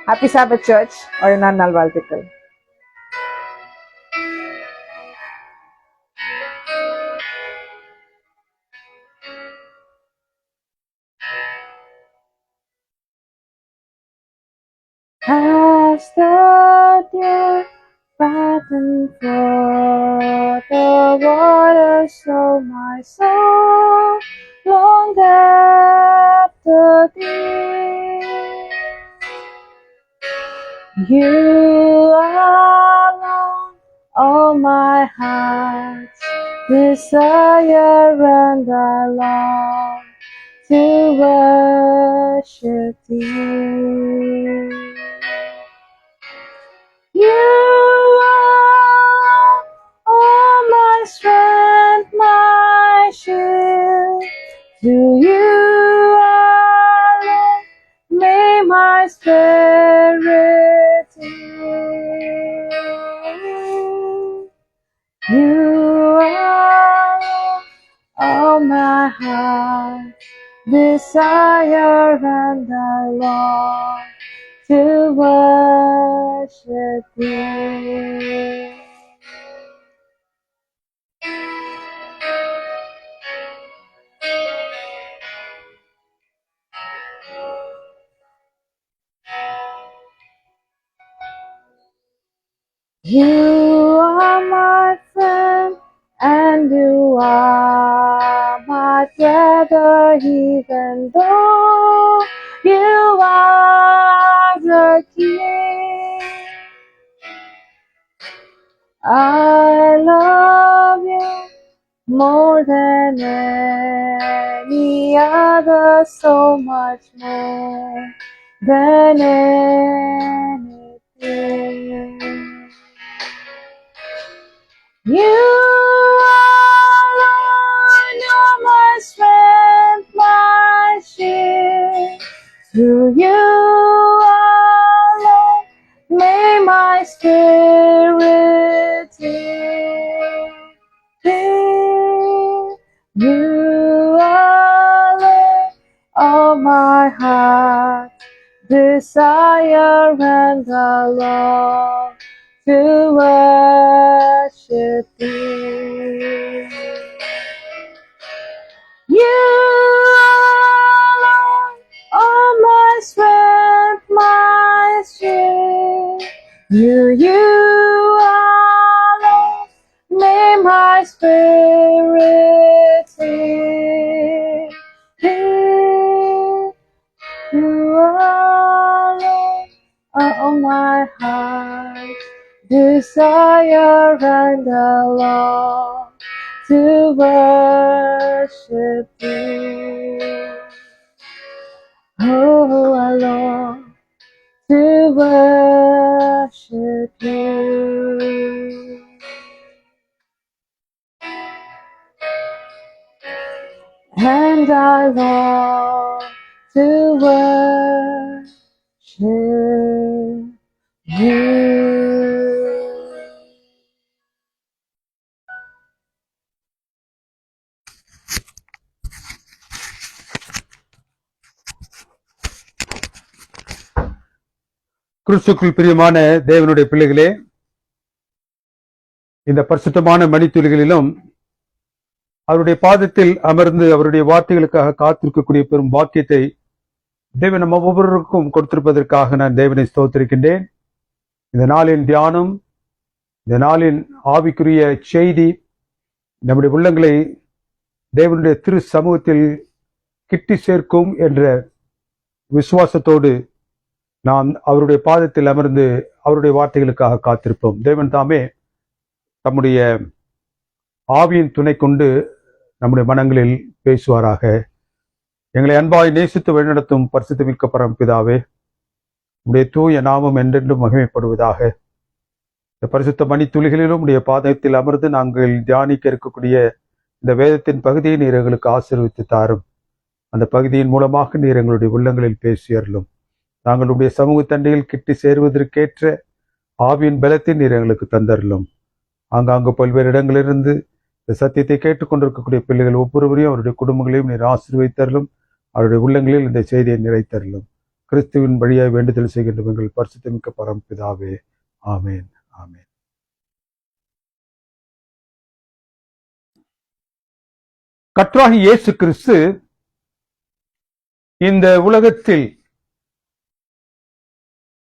Happy சாபத் search ஒரு நாள் நல்வாழ்த்துக்கள். As the deer fattens for the waters, so my soul longed after thee. You alone, all my heart's desire, and I long to worship thee. You are all my strength, my shield. To you alone may my spirit yield. You are all my heart desire, and I long to worship thee. You are my friend, and you are my brother, even though you are the king. I love you more than any other, so much more than anything. You alone are my strength, my shield. To you alone may my spirit yield. You alone all my heart desire, and I long to worship thee. You alone are my strength, my shield. You alone may my spirit yield. You alone are all my heart desire, and I long to worship thee. Oh, I long to worship you. And I long to worship you. கிறிஸ்துக்குள் பிரியமான தேவனுடைய பிள்ளைகளே, இந்த பரிசுத்தமான மணித்துளிகளிலும் அவருடைய பாதத்தில் அமர்ந்து அவருடைய வார்த்தைகளுக்காக காத்திருக்கக்கூடிய பெரும் பாக்கியத்தை தேவன் நம்ம ஒவ்வொருவருக்கும் கொடுத்திருப்பதற்காக நான் தேவனை ஸ்தோத்திரிக்கின்றேன். இந்த நாளின் தியானம், இந்த நாளின் ஆவிக்குரிய செய்தி நம்முடைய உள்ளங்களை தேவனுடைய திரு சமூகத்தில் கிட்டி சேர்க்கும் என்ற விசுவாசத்தோடு நாம் அவருடைய பாதத்தில் அமர்ந்து அவருடைய வார்த்தைகளுக்காக காத்திருப்போம். தேவன் தாமே தம்முடைய ஆவியின் துணை கொண்டு நம்முடைய மனங்களில் பேசுவாராக. எங்களை அன்பாய் நேசித்து வழிநடத்தும் பரிசுத்தமிக்க பரமபிதாவே, உடைய தூய நாமம் என்றென்றும் மகிமைப்படுவதாக. இந்த பரிசுத்த மணித்துளிகளிலும் உடைய பாதத்தில் அமர்ந்து நாங்கள் தியானிக்க இருக்கக்கூடிய இந்த வேதத்தின் பகுதியை நீர் எங்களுக்கு ஆசீர்வித்து தாரும். அந்த பகுதியின் மூலமாக நீர் எங்களுடைய உள்ளங்களில் பேசியறலும். நாங்கள் உடைய சமூக தண்டையில் கிட்டி சேருவதற்கேற்ற ஆவியின் பலத்தை நீர் எங்களுக்கு தந்தரலும். ஆங்காங்கு பல்வேறு இடங்களிலிருந்து இந்த சத்தியத்தை கேட்டுக்கொண்டிருக்கக்கூடிய பிள்ளைகள் ஒவ்வொருவரையும் அவருடைய குடும்பங்களையும் நீர் ஆசீர்வதித்தரலும். அவருடைய உள்ளங்களில் இந்த செய்தியை நிறைத்தரலும். கிறிஸ்துவின் வழியாய் வேண்டுதல் செய்கின்ற எங்கள் பரிசுத்தமிக்க பரம்பிதாவே, ஆமேன், ஆமேன். கர்த்தராகிய இயேசு கிறிஸ்து இந்த உலகத்தில்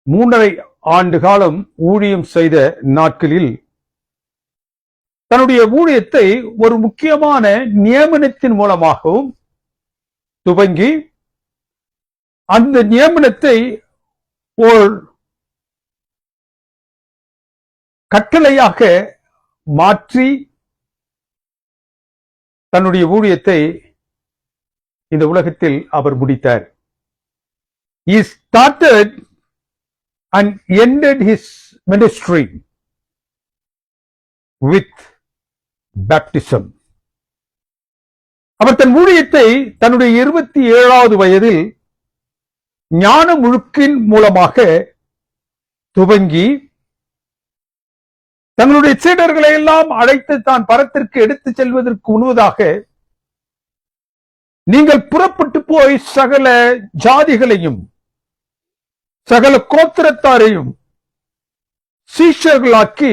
3.5 ஆண்டு காலம் ஊழியம் செய்த நாட்களில் தன்னுடைய ஊழியத்தை ஒரு முக்கியமான நியமனத்தின் மூலமாகவும் துவங்கி அந்த நியமனத்தை ஒரு கட்டளையாக மாற்றி தன்னுடைய ஊழியத்தை இந்த உலகத்தில் அவர் முடித்தார். He started and ended his ministry with baptism. அவர் தன் ஊழியத்தை தன்னுடைய 27வது வயதில் ஞான முழுக்கின் மூலமாக துவங்கி தங்களுடைய சீடர்களை எல்லாம் அழைத்து தான் பரத்திற்கு எடுத்துச் செல்வதற்கு முன்பதாக, நீங்கள் புறப்பட்டு போய் சகல ஜாதிகளையும் சகல கோத்திரத்தாரையும் சீஷர்களாக்கி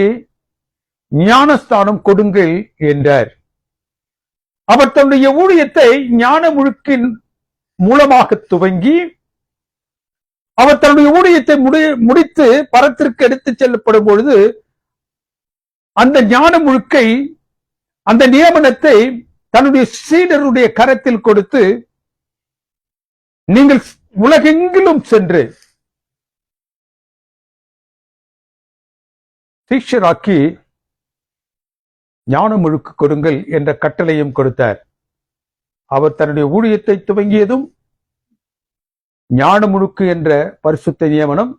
ஞானஸ்தானம் கொடுங்கள் என்றார். அவர் தன்னுடைய ஊழியத்தை ஞான முழுக்கின் மூலமாக துவங்கி அவர் தன்னுடைய ஊழியத்தை முடித்து பரத்திற்கு எடுத்துச் செல்லப்படும் பொழுது அந்த ஞான முழுக்கை, அந்த நியமனத்தை தன்னுடைய சீடருடைய கரத்தில் கொடுத்து, நீங்கள் உலகெங்கிலும் சென்று சீஷராக்கி ஞான முழுக்கு கொடுங்கள் என்ற கட்டளையும் கொடுத்தார். அவர் தன்னுடைய ஊழியத்தை துவங்கியதும் ஞான முழுக்கு என்ற பரிசுத்த நியமனம்,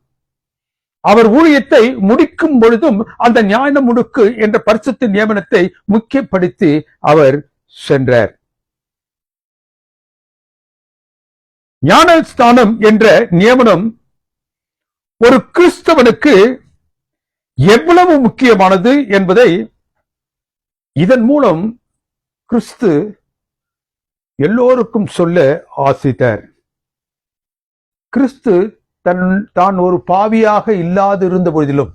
அவர் ஊழியத்தை முடிக்கும் பொழுதும் அந்த ஞான முழுக்கு என்ற பரிசுத்த நியமனத்தை முக்கியப்படுத்தி அவர் சென்றார். ஞானஸ்தானம் என்ற நியமனம் ஒரு கிறிஸ்தவனுக்கு எவ்வளவு முக்கியமானது என்பதை இதன் மூலம் கிறிஸ்து எல்லோருக்கும் சொல்ல ஆசித்தார். கிறிஸ்து தான் ஒரு பாவியாக இல்லாதிருந்த பொழுதிலும்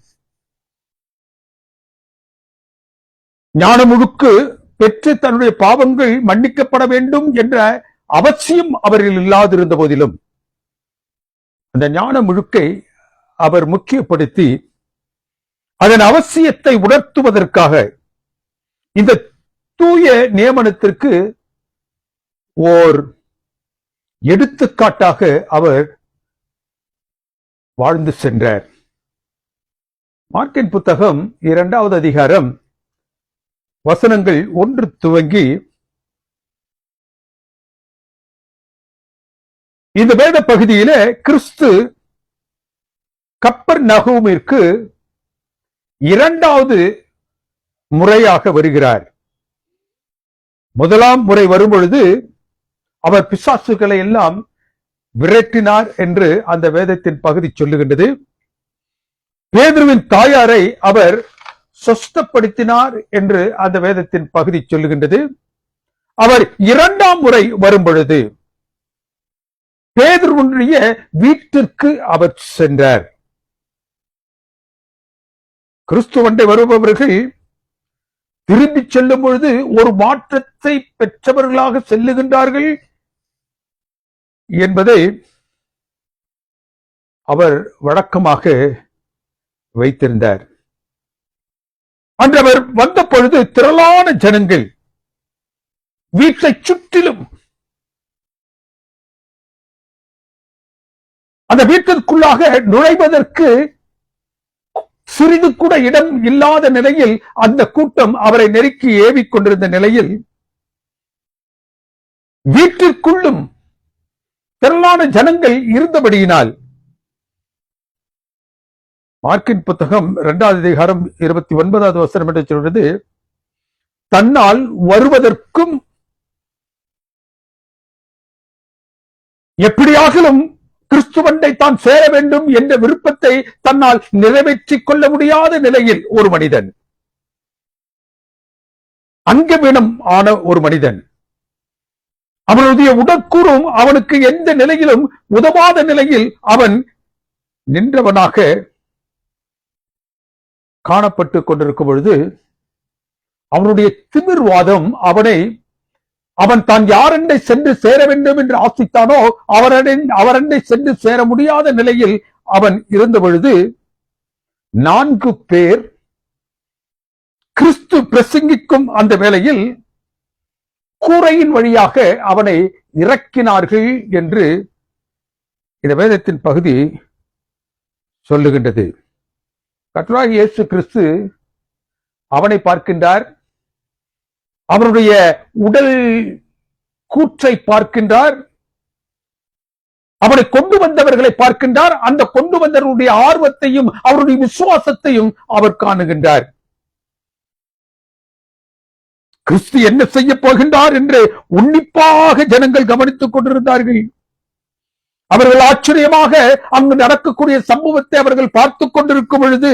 ஞான முழுக்கு பெற்று தன்னுடைய பாவங்கள் மன்னிக்கப்பட வேண்டும் என்ற அவசியம் அவரில் இல்லாதிருந்த போதிலும் அந்த ஞான முழுக்கை அவர் முக்கியப்படுத்தி அதன் அவசியத்தை உணர்த்துவதற்காக இந்த தூய நியமனத்திற்கு ஓர் எடுத்துக்காட்டாக அவர் வாழ்ந்து சென்றார். மார்க்கின் புத்தகம் 2வது அதிகாரம் வசனங்கள் 1 துவங்கி இந்த வேத பகுதியிலே கிறிஸ்து கப்பர்நகூமிற்கு 2வது முறையாக வருகிறார். முதலாம் முறை வரும்பொழுது அவர் பிசாசுகளை எல்லாம் விரட்டினார் என்று அந்த வேதத்தின் பகுதி சொல்லுகின்றது. பேதுருவின் தாயாரை அவர் சொஸ்தப்படுத்தினார் என்று அந்த வேதத்தின் பகுதி சொல்லுகின்றது. அவர் 2ஆம் முறை வரும் பொழுது பேதுருவுடைய வீட்டிற்கு அவர் சென்றார். கிறிஸ்துவண்டை வருபவர்கள் திரும்பி செல்லும் பொழுது ஒரு மாற்றத்தை பெற்றவர்களாக செல்லுகின்றார்கள் என்பதை அவர் வழக்கமாக வைத்திருந்தார். அன்று அவர் வந்த பொழுது திரளான ஜனங்கள் வீட்டை சுற்றிலும் அந்த வீட்டிற்குள்ளாக நுழைவதற்கு சிறிது கூட இடம் இல்லாத நிலையில் அந்த கூட்டம் அவரை நெருக்கி ஏவிக் கொண்டிருந்த நிலையில் வீட்டிற்குள்ளும் திரளான ஜனங்கள் இருந்தபடியினால் மார்க்கின் புத்தகம் 2வது அதிகாரம் 29வது வசனம் என்று சொல்றது, தன்னால் வருவதற்கும் எப்படியாகிலும் கிறிஸ்துவண்டை தான் சேர வேண்டும் என்ற விருப்பத்தை தன்னால் நிறைவேற்றிக் கொள்ள முடியாத நிலையில் ஒரு மனிதன், அங்கவீனம் ஆன ஒரு மனிதன் அவனுடைய உடற்கூறும் அவனுக்கு எந்த நிலையிலும் உதவாத நிலையில் அவன் நின்றவனாக காணப்பட்டு கொண்டிருக்கும் பொழுது அவனுடைய திமிர்வாதம் அவன் தான் யாரெண்டை சென்று சேர வேண்டும் என்று ஆசித்தானோ அவரெண்டை சென்று சேர முடியாத நிலையில் அவன் இருந்த பொழுது 4 பேர் கிறிஸ்து பிரசங்கிக்கும் அந்த வேளையில் கூரையின் வழியாக அவனை இறக்கினார்கள் என்று இந்த வேதத்தின் பகுதி சொல்லுகின்றது. கர்த்தராகிய இயேசு கிறிஸ்து அவனை பார்க்கின்றார், அவருடைய உடல் கூற்றை பார்க்கின்றார், அவனை கொண்டு வந்தவர்களை பார்க்கின்றார், அந்த கொண்டு வந்தவர்களுடைய ஆர்வத்தையும் அவருடைய விசுவாசத்தையும் அவர் காணுகின்றார். கிறிஸ்து என்ன செய்ய போகின்றார் என்று உன்னிப்பாக ஜனங்கள் கவனித்துக் கொண்டிருந்தார்கள். அவர்கள் ஆச்சரியமாக அங்கு நடக்கக்கூடிய சம்பவத்தை அவர்கள் பார்த்துக் கொண்டிருக்கும் பொழுது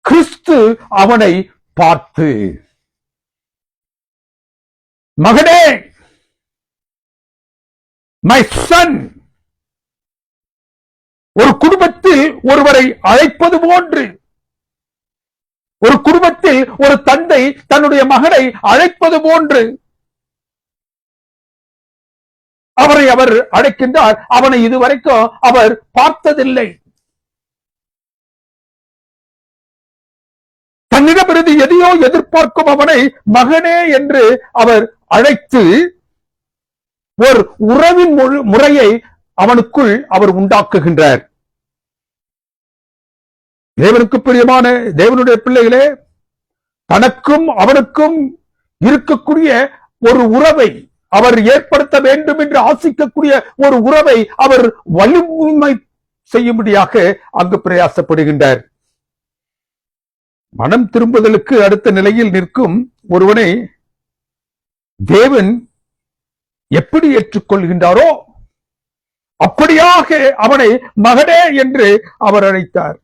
கிறிஸ்து அவனை பார்த்து, மகனே, மை சன், ஒரு குடும்பத்தில் ஒருவரை அழைப்பது போன்று, ஒரு குடும்பத்தில் ஒரு தந்தை தன்னுடைய மகனை அழைப்பது போன்று அவரை அவர் அழைக்கின்றார். அவனை இதுவரைக்கும் அவர் பார்த்ததில்லை. தன்னிடமிருந்து எதையோ எதிர்பார்க்கும் அவனை மகனே என்று அவர் அழைத்து ஒரு உறவின் முறையை அவனுக்குள் அவர் உண்டாக்குகின்றார். தேவனுக்கு பிரியமான தேவனுடைய பிள்ளைகளே, தனக்கும் அவனுக்கும் இருக்கக்கூடிய ஒரு உறவை அவர் ஏற்படுத்த வேண்டும் என்று ஆசிக்கக்கூடிய ஒரு உறவை அவர் வலிமை செய்யும்படியாக அங்கு பிரயாசப்படுகின்றார். மனம் திரும்புதலுக்கு அடுத்த நிலையில் நிற்கும் ஒருவனை தேவன் எப்படி ஏற்றுக்கொள்கின்றாரோ அப்படியாக அவனை மகனே என்று அவர் அழைத்தார்.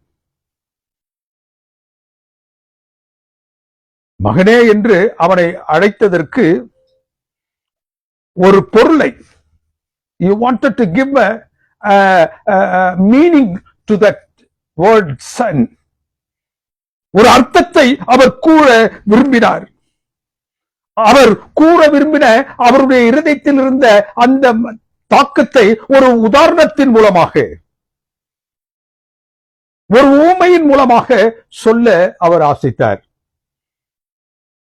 மகனே என்று அவனை அழைத்ததற்கு ஒரு பொருளை, you wanted to give a meaning to that word son, ஒரு அர்த்தத்தை அவர் கூற விரும்பினார். அவர் கூற விரும்பின அவருடைய இருதயத்தில் இருந்த அந்த தாக்கத்தை ஒரு உதாரணத்தின் மூலமாக, ஒரு ஊமையின் மூலமாக சொல்ல அவர் ஆசைத்தார்.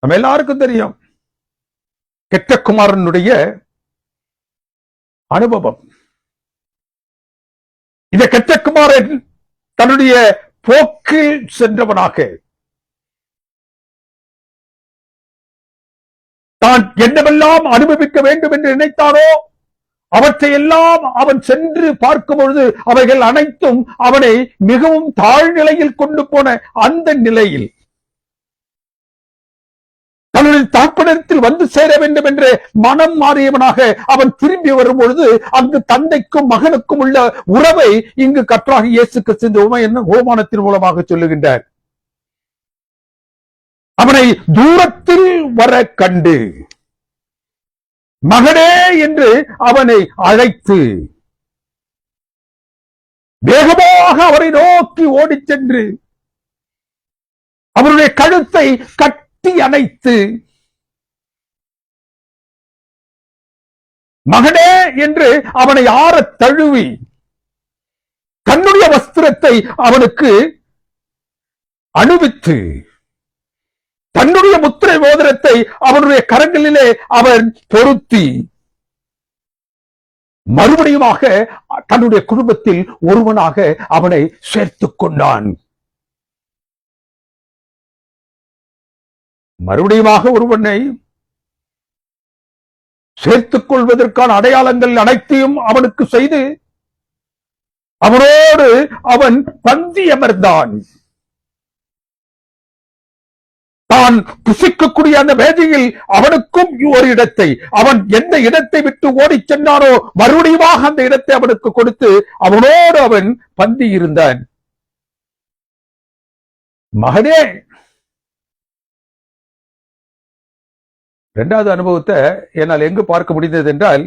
நம்ம எல்லாருக்கும் தெரியும் கெட்ட குமாரனுடைய அனுபவம். இந்த கெட்ட குமாரன் தன்னுடைய போக்கில் சென்றவனாக, தான் என்னவெல்லாம் அனுபவிக்க வேண்டும் என்று நினைத்தானோ அவற்றையெல்லாம் அவன் சென்று பார்க்கும் பொழுது அவைகள் அனைத்தும் அவனை மிகவும் தாழ்நிலையில் கொண்டு போன அந்த நிலையில் தன்னுடைய தகப்பனிடத்தில் வந்து சேர வேண்டும் என்று மனம் மாறியவனாக அவன் திரும்பி வரும் பொழுது அங்கு தந்தைக்கும் மகனுக்கும் உள்ள உறவை இங்கு கர்த்தராகிய இயேசு கிறிஸ்து இந்த ஓமானத்தின் மூலமாக சொல்லுகின்றார். அவனை தூரத்தில் வர கண்டு மகனே என்று அவனை அழைத்து வேகமாக அவரை நோக்கி ஓடிச் சென்று அவருடைய கழுத்தை கட்டி அணைத்து மகனே என்று அவனை ஆற தழுவி தன்னுடைய வஸ்திரத்தை அவனுக்கு அணிவித்து தன்னுடைய முத்திரை மோதிரத்தை அவனுடைய கரங்களிலே அவன் பொருத்தி மறுபடியுமாக தன்னுடைய குடும்பத்தில் ஒருவனாக அவனை சேர்த்துக் கொண்டான். மறுபடியுமாக ஒருவனை சேர்த்துக் கொள்வதற்கான அடையாளங்கள் அனைத்தையும் அவனுக்கு செய்து அவனோடு அவன் பந்தி அமர்ந்தான். தான் புசிக்கக்கூடிய அந்த வேதியில் அவனுக்கும் ஒரு இடத்தை, அவன் எந்த இடத்தை விட்டு ஓடிச் சென்றானோ மறுபடியுமாக அந்த இடத்தை அவனுக்கு கொடுத்து அவனோடு அவன் பந்தி இருந்தான். மகனே, இரண்டாவது அனுபவத்தை என்னால் எங்கு பார்க்க முடிந்தது என்றால்,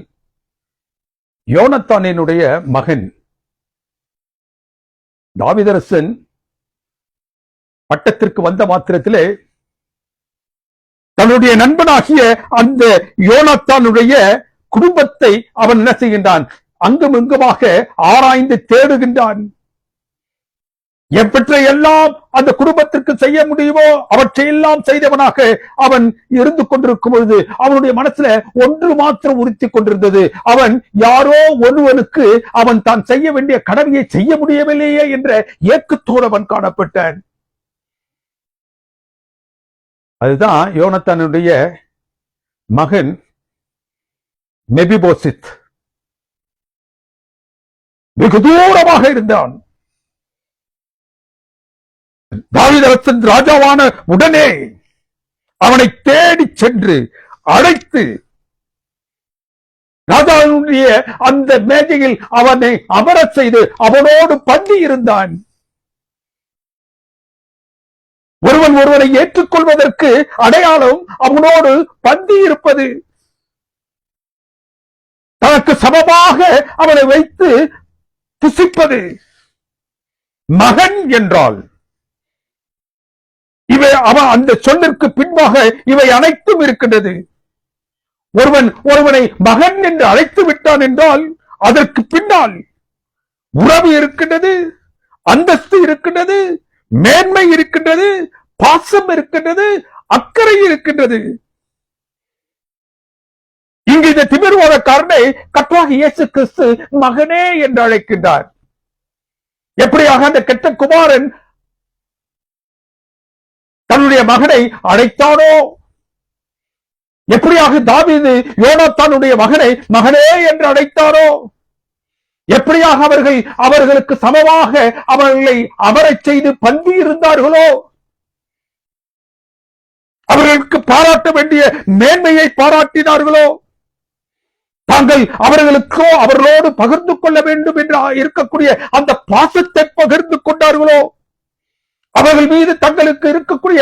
யோனத்தானினுடைய மகன் தாவீதரசன் பட்டத்திற்கு வந்த மாத்திரத்திலே தன்னுடைய நண்பனாகிய அந்த யோனத்தானுடைய குடும்பத்தை அவன் என்ன செய்கின்றான்? அங்கும் இங்குமாக ஆராய்ந்து தேடுகின்றான். எப்பற்றை எல்லாம் அந்த குடும்பத்திற்கு செய்ய முடியுமோ அவற்றையெல்லாம் செய்தவனாக அவன் இருந்து கொண்டிருக்கும் பொழுது அவனுடைய மனசுல ஒன்று மாத்திரம் உறுத்தி கொண்டிருந்தது. அவன் யாரோ ஒருவனுக்கு அவன் தான் செய்ய வேண்டிய கடமையை செய்ய முடியவில்லையே என்ற ஏக்கத்தோடு அவன் காணப்பட்டான். அதுதான் யோனத்தானுடைய மகன் மெபிபோசித். வெகு தூரமாக இருந்தான். தாவீதரசன் ராஜாவான உடனே அவனை தேடி சென்று அழைத்து ராஜாவுடைய அந்த மேஜையில் அவனை அமரச் செய்து அவனோடு பந்தி இருந்தான். ஒருவன் ஒருவனை ஏற்றுக்கொள்வதற்கு அடையாளம் அவனோடு பந்தி இருப்பது. தனக்கு சமமாக அவனை வைத்து புசிப்பது. மகன் என்றால் இவை அவன் அந்த சொல்லிற்கு பின்பாக இவை அனைத்தும் இருக்கின்றது. ஒருவனை மகன் என்று அழைத்து விட்டான் என்றால் அதற்கு பின்னால் உறவு இருக்கின்றது, அந்தஸ்து இருக்கின்றது, மேன்மை இருக்கின்றது, பாசம் இருக்கின்றது, அக்கறை இருக்கின்றது. இங்கு இந்த திமிர்வாதக்காரனை கர்த்தராகிய இயேசு கிறிஸ்து மகனே என்று அழைக்கின்றார். எப்படியாக அந்த கெட்ட குமாரன் தன்னுடைய மகனை அழைத்தானோ, எப்படியாக தாவீது யோனத்தானுடைய மகனை மகனே என்று அழைத்தாரோ, எப்படியாக அவர்களுக்கு சமமாக அவர்களை அமரச் செய்து பந்தி இருந்தார்களோ, அவர்களுக்கு பாராட்ட வேண்டிய மேன்மையை பாராட்டினார்களோ, தாங்கள் அவர்களோடு பகிர்ந்து கொள்ள வேண்டும் என்று இருக்கக்கூடிய அந்த பாசத்தை பகிர்ந்து கொண்டார்களோ, அவர்கள் மீது தங்களுக்கு இருக்கக்கூடிய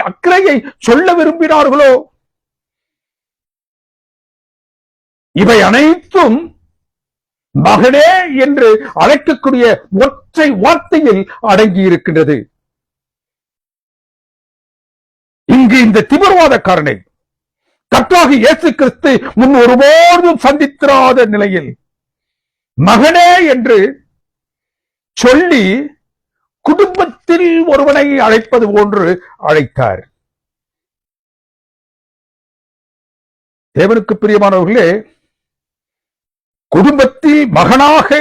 அக்கறையை சொல்ல விரும்பினார்களோ, இவை அனைத்தும் மகனே என்று அழைக்கக்கூடிய ஒற்றை வார்த்தையில் அடங்கி இருக்கின்றது. இங்கு இந்த திமிர்வாதக்காரனை கர்த்தராகிய இயேசு கிறிஸ்து முன் ஒருபோதும் சந்தித்திராத நிலையில் மகனே என்று சொல்லி குடும்பத்தில் ஒருவனை அழைப்பது போன்று அழைத்தார். தேவனுக்கு பிரியமானவர்களே, குடும்பத்தில் மகனாக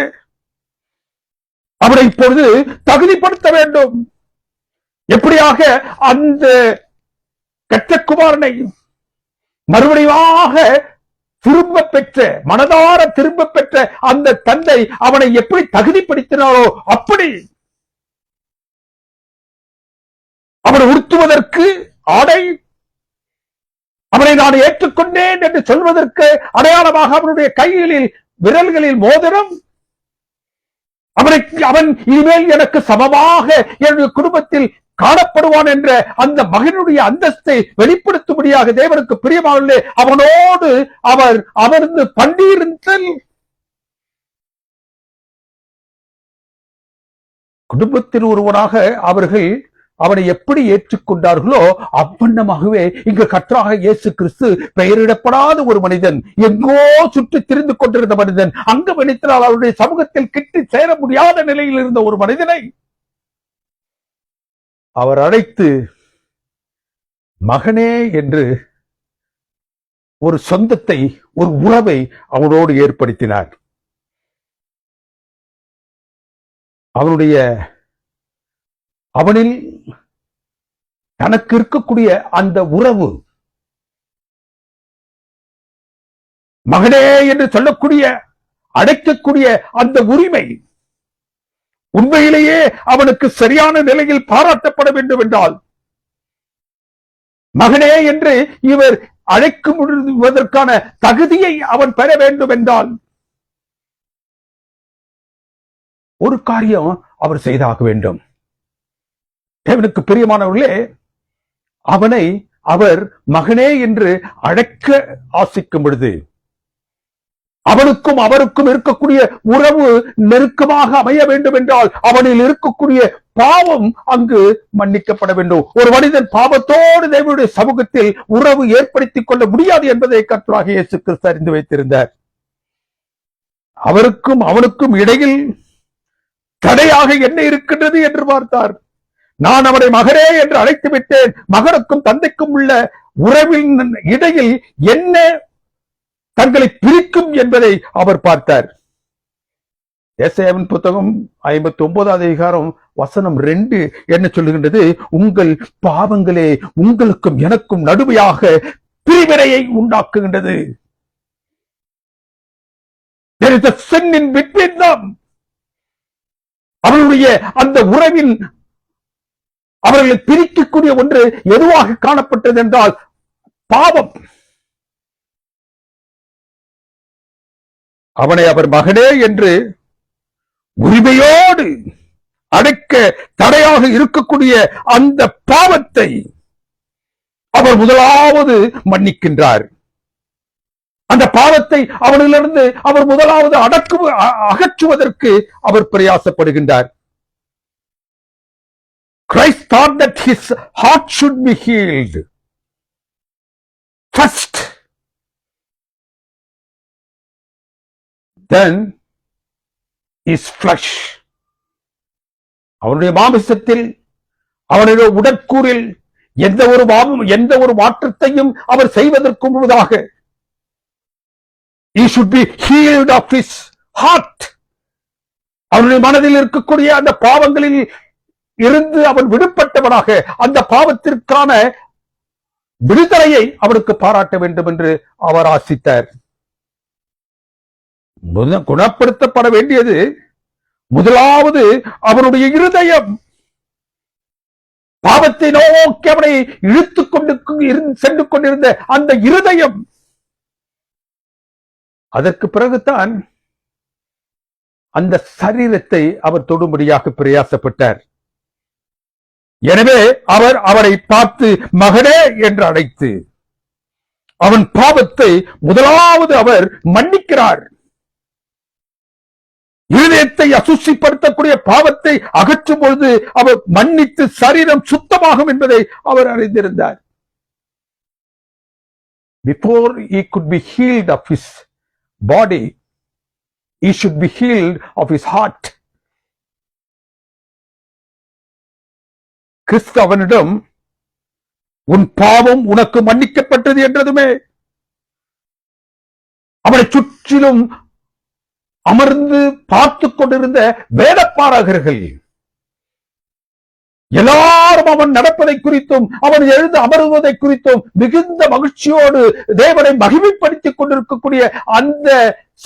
அவரை இப்பொழுது தகுதிப்படுத்த வேண்டும். எப்படியாக அந்த கெட்டகுமாரனை மறுபடியாக திரும்ப பெற்ற, மனதார திரும்ப பெற்ற அந்த தந்தை அவனை எப்படி தகுதிப்படுத்தினாரோ அப்படி அவனை உடுத்துவதற்கு ஆடை, அவனை நான் ஏற்றுக்கொண்டேன் என்று சொல்வதற்கு அடையாளமாக அவனுடைய கைகளில் விரல்களில் மோதிரம், அவன் இனிமேல் எனக்கு சமமாக என்னுடைய குடும்பத்தில் காணப்படுவான் என்ற அந்த மகனுடைய அந்தஸ்தை வெளிப்படுத்தும்படியாக தேவனுக்கு பிரியமானவர்களே அவனோடு அவர் அமர்ந்து பண்டியிருந்தல். குடும்பத்தில் ஒருவனாக அவர்கள் அவனை எப்படி ஏற்றுக்கொண்டார்களோ அவ்வண்ணமாகவே இங்கு கர்த்தராகிய இயேசு கிறிஸ்து பெயரிடப்படாத ஒரு மனிதன், எங்கோ சுற்றி திரிந்து கொண்டிருந்த மனிதன், அங்கு வெளித்தால் அவருடைய சமூகத்தில் கிட்டி சேர முடியாத நிலையில் இருந்த ஒரு மனிதனை அவர் அழைத்து மகனே என்று ஒரு சொந்தத்தை, ஒரு உறவை அவனோடு ஏற்படுத்தினார். அவனில் தனக்கு இருக்கக்கூடிய அந்த உறவு, மகனே என்று சொல்லக்கூடிய அழைக்கக்கூடிய அந்த உரிமை உண்மையிலேயே அவனுக்கு சரியான நிலையில் பாராட்டப்பட வேண்டும் என்றால், மகனே என்று இவர் அழைக்குவதற்கான தகுதியை அவன் பெற வேண்டும் என்றால் ஒரு காரியம் அவர் செய்தாக வேண்டும். தேவனுக்கு பிரியமானவர்களே, அவனை அவர் மகனே என்று அழைக்க ஆசிக்கும் பொழுது அவனுக்கும் அவருக்கும் இருக்கக்கூடிய உறவு நெருக்கமாக அமைய வேண்டும் என்றால் அவனில் இருக்கக்கூடிய பாவம் அங்கு மன்னிக்கப்பட வேண்டும். ஒரு மனிதன் பாவத்தோடு தேவனுடைய சமூகத்தில் உறவு ஏற்படுத்திக் கொள்ள முடியாது என்பதை கர்த்தராகிய இயேசு கிறிஸ்து அறிந்து வைத்திருந்தார். அவருக்கும் அவனுக்கும் இடையில் தடையாக என்ன இருக்கின்றது என்று பார்த்தார். நான் அவனை மகனே என்று அழைத்து விட்டேன். மகனுக்கும் தந்தைக்கும் உள்ள உறவின் இடையில் என்ன தங்களை பிரிக்கும் என்பதை அவர் பார்த்தார். ஏசாயாவின் புத்தகம் 59 அதிகாரம் வசனம் 2 என்ன சொல்லுகின்றது? உங்கள் பாவங்களே உங்களுக்கும் எனக்கும் நடுவையாக பிரிவினையை உண்டாக்குகின்றது. There is a sin in between them. அவர்களுடைய அந்த உறவின் அவர்களை பிரிக்கக்கூடிய ஒன்று எதுவாக காணப்பட்டது என்றால் பாவம். அவனை அவர் மகனே என்று உரிமையோடு அடைக்க தடையாக இருக்கக்கூடிய அந்த பாவத்தை அவர் முதலாவது மன்னிக்கின்றார். அந்த பாவத்தை அவனிலிருந்து அவர் முதலாவது அகற்றுவதற்கு அவர் பிரயாசப்படுகின்றார். Christ thought that his heart should be healed first. Then his flesh. அவனுடைய மாமிசத்தில் அவனுடைய உடற்கூறில் எந்த ஒரு மாற்றத்தையும் அவர் செய்வதற்கு முன்பதாக he should be healed of his heart. அவனுடைய மனதில் இருக்கக்கூடிய அந்த பாவங்களில் இருந்து அவன் விடுபட்டவனாக அந்த பாவத்திற்கான விடுதலையை அவனுக்கு பாராட்ட வேண்டும் என்று அவர் ஆசித்தார். குணப்படுத்தப்பட வேண்டியது முதலாவது அவனுடைய இருதயம். பாவத்தை நோக்கி அவனை இழுத்துக் கொண்டு சென்று கொண்டிருந்த அந்த இருதயம். அதற்கு பிறகுதான் அந்த சரீரத்தை அவர் தொடும்படியாக பிரயாசப்பட்டார். எனவே அவர் அவரை பார்த்து மகனே என்று அழைத்து அவன் பாவத்தை முதலாவது அவர் மன்னிக்கிறார். இருதயத்தை அசுசிப்படுத்தக்கூடிய பாவத்தை அகற்றும் பொழுது அவர் மன்னித்து சரீரம் சுத்தமாகும் என்பதை அவர் அறிந்திருந்தார். Before he could be healed of his body, he should be healed of his heart. கிறிஸ்து அவனிடம் உன் பாவம் உனக்கு மன்னிக்கப்பட்டது என்றதுமே அவனை சுற்றிலும் அமர்ந்து பார்த்து கொண்டிருந்த வேதப்பாரகர்கள் எல்லாரும் அவன் நடப்பதை குறித்தும் அவன் எழுந்து அமருவதை குறித்தும் மிகுந்த மகிழ்ச்சியோடு தேவனை மகிமைப்படுத்திக் கொண்டிருக்கக்கூடிய அந்த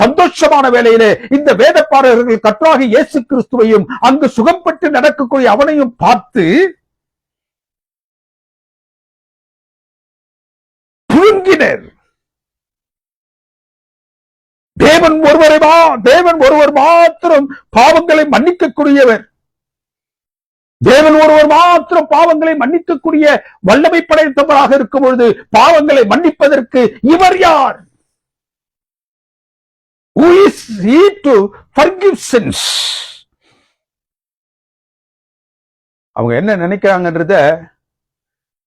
சந்தோஷமான வேளையிலே இந்த வேதப்பாரகர்கள் கர்த்தராகிய இயேசு கிறிஸ்துவையும் அங்கு சுகப்பட்டு நடக்கக்கூடிய அவனையும் பார்த்து புழுங்கினர். தேவன் ஒருவர் மாத்திரம் பாவங்களை மன்னிக்கக்கூடியவர். தேவன் ஒருவர் மாத்திரம் பாவங்களை மன்னிக்கக்கூடிய வல்லமை படைத்தவராக இருக்கும் பொழுது பாவங்களை மன்னிப்பதற்கு இவர் யார்? Who is he to forgive sins? அவங்க என்ன நினைக்கிறாங்கன்றத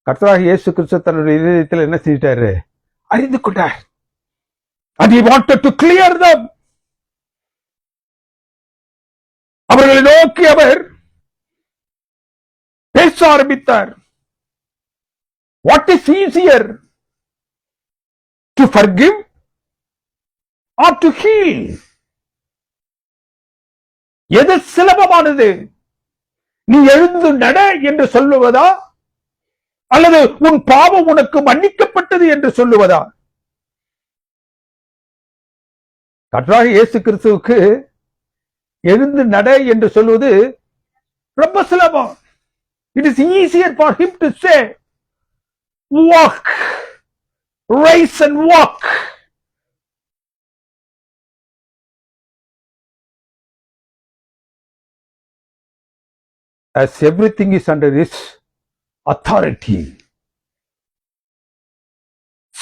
கர்த்தராகிய இயேசு கிறிஸ்து தன்னுடைய இதயத்தில் என்ன செஞ்சிட்டாரு? அறிந்து கொண்டார். And he wanted to clear them. அவர்களை நோக்கி அவர் பேச ஆரம்பித்தார். What is easier, to forgive or to heal? எது சுலபமானது? நீ எழுந்து நட என்று சொல்லுவதா அல்லது உன் பாவம் உனக்கு மன்னிக்கப்பட்டது என்று சொல்லுவதா? கர்த்தராகிய இயேசு கிறிஸ்துவுக்கு எழுந்து நட என்று சொல்வது ரொம்ப சுலபம். It is easier for him to say, walk, rise and walk. As everything is under his authority.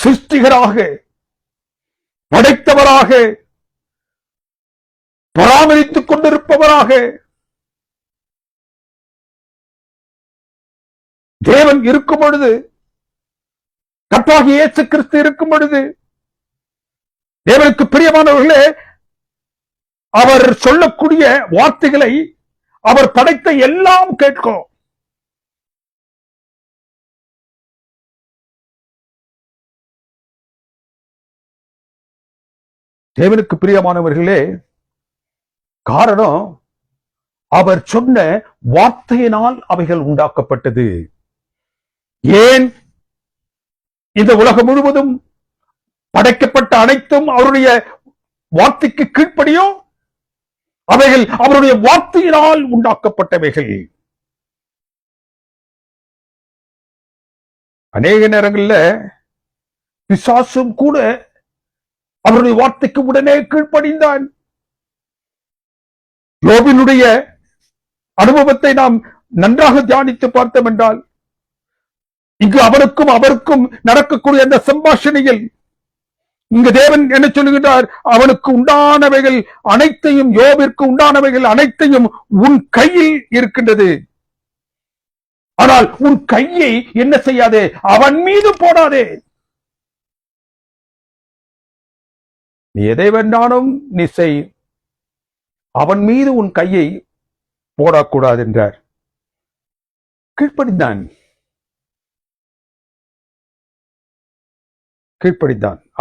சிருஷ்டிகராக, படைத்தவராக, பராமரித்துக் கொண்டிருப்பவராக தேவன் இருக்கும் பொழுது, கர்த்தராகிய இயேசு கிறிஸ்து இருக்கும் பொழுது, தேவனுக்கு பிரியமானவர்களே, அவர் சொல்லக்கூடிய வார்த்தைகளை அவர் படைத்த எல்லாம் கேட்கும். தேவனுக்கு பிரியமானவர்களே, காரணம் அவர் சொன்ன வார்த்தையினால் அவைகள் உண்டாக்கப்பட்டது. ஏன் இந்த உலகம் முழுவதும் படைக்கப்பட்ட அனைத்தும் அவருடைய வார்த்தைக்கு கீழ்ப்படியும்? அவைகள் அவருடைய வார்த்தையினால் உண்டாக்கப்பட்டவைகள். அநேக நேரங்களில் பிசாசும் கூட அவருடைய வார்த்தைக்கு உடனே கீழ்ப்படிந்தான். யோபினுடைய அனுபவத்தை நாம் நன்றாக தியானித்து பார்த்தோம் என்றால், இங்கு அவருக்கும் நடக்கக்கூடிய அந்த சம்பாஷணையில் இங்கு தேவன் என்ன சொல்லுகிறார்? அவனுக்கு உண்டானவைகள் அனைத்தையும், யோபிற்கு உண்டானவைகள் அனைத்தையும் உன் கையில் இருக்கின்றது. ஆனால் உன் கையை என்ன செய்யாதே, அவன் மீது போடாதே. நீ எதை வேண்டாலும் நீ செய், அவன் மீது உன் கையை போடக்கூடாது என்றார். கீழ்ப்படிந்தான்.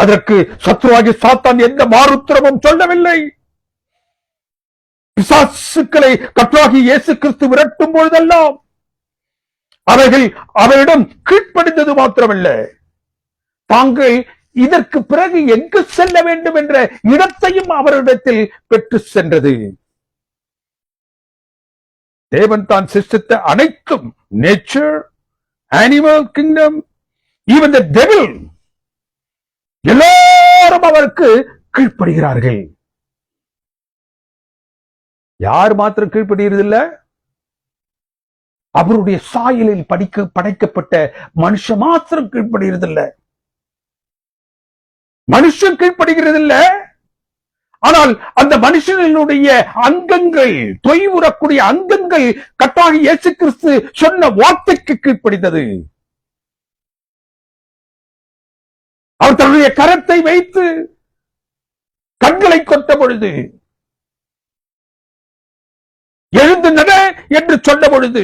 அதற்கு சத்ருவாகி சாத்தான் எந்த மாறுத்திரமும் சொல்லவில்லை. பிசாசுக்களை கர்த்தராகிய இயேசு கிறிஸ்து விரட்டும் பொழுதெல்லாம் அவைகள் அவரிடம் கீழ்ப்படிந்தது மாத்திரமல்ல, தாங்கள் இதற்கு பிறகு எங்கு செல்ல வேண்டும் என்ற இடத்தையும் அவரிடத்தில் பெற்று சென்றது. தேவன் தான் சிருஷ்டித்த அனைத்தும், nature, animal kingdom, even the devil, எல்லாரும் அவருக்கு கீழ்ப்படுகிறார்கள். யார் மாத்திரம் கீழ்ப்படுகிறதில்லை? அவருடைய சாயலில் படைக்கப்பட்ட மனுஷன் மாத்திரம் கீழ்ப்படுகிறதில்லை. மனுஷன் கீழ்ப்படுகிறதில்லை. ஆனால் அந்த மனுஷனுடைய அங்கங்கள், தொய்வுறக்கூடிய அங்கங்கள் கர்த்தராகிய இயேசு கிறிஸ்து சொன்ன வார்த்தைக்கு கீழ்ப்படிந்தது. அவர் தன்னுடைய கரத்தை வைத்து கண்களை கொட்ட பொழுது, எழுந்து நட என்று சொன்ன பொழுது,